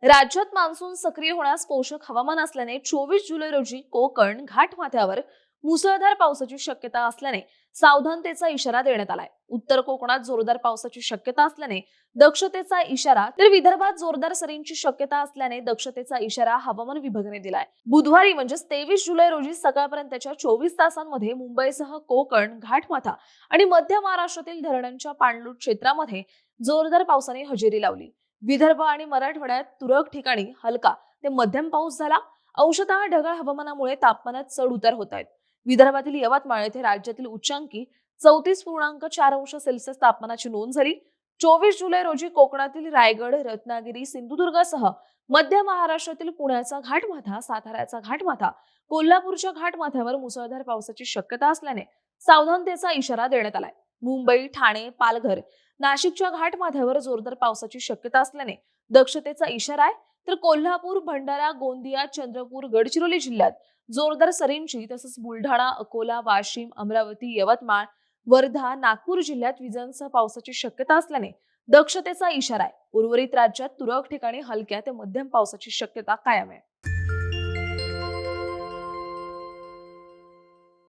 राज्यात मान्सून सक्रिय होण्यास पोषक हवामान असल्याने 24 जुलै रोजी कोकण घाटमाथ्यावर मुसळधार पावसाची शक्यता असल्याने सावधानतेचा इशारा देण्यात आलाय. उत्तर कोकणात जोरदार पावसाची शक्यता असल्याने दक्षतेचा इशारा, तर विदर्भात जोरदार सरींची शक्यता असल्याने दक्षतेचा इशारा हवामान विभागाने दिलाय. बुधवारी म्हणजे 23 जुलै रोजी सकाळपर्यंतच्या 24 तासांमध्ये मुंबईसह कोकण घाटमाथा आणि मध्य महाराष्ट्रातील धरणांच्या पाणलोट क्षेत्रामध्ये जोरदार पावसाने हजेरी लावली. विदर्भ आणि मराठवाड्यात तुरळक ठिकाणी हलका ते मध्यम पाऊस झाला. अंशतः ढगाळ हवामानामुळे तापमानात चढ उतार होत आहेत. विदर्भातील यवतमाळ येथे राज्यातील उच्चांकी 34.4 अंश सेल्सिअस तापमानाची नोंद झाली. 24 जुलै रोजी कोकणातील रायगड, रत्नागिरी, सिंधुदुर्गासह मध्य महाराष्ट्रातील पुण्याचा घाटमाथा, साताऱ्याचा घाटमाथा, कोल्हापूरच्या घाटमाथ्यावर मुसळधार पावसाची शक्यता असल्याने सावधानतेचा इशारा देण्यात आलाय. मुंबई, ठाणे, पालघर, नाशिकच्या घाटमाथ्यावर जोरदार पावसाची शक्यता असल्याने दक्षतेचा इशारा आहे. तर कोल्हापूर, भंडारा, गोंदिया, चंद्रपूर, गडचिरोली जिल्ह्यात जोरदार सरींची, तसंच बुलढाणा, अकोला, वाशिम, अमरावती, यवतमाळ, वर्धा, नागपूर जिल्ह्यात विजांसह पावसाची शक्यता असल्याने दक्षतेचा इशारा आहे. उर्वरित राज्यात तुरळक ठिकाणी हलक्या ते मध्यम पावसाची शक्यता कायम आहे.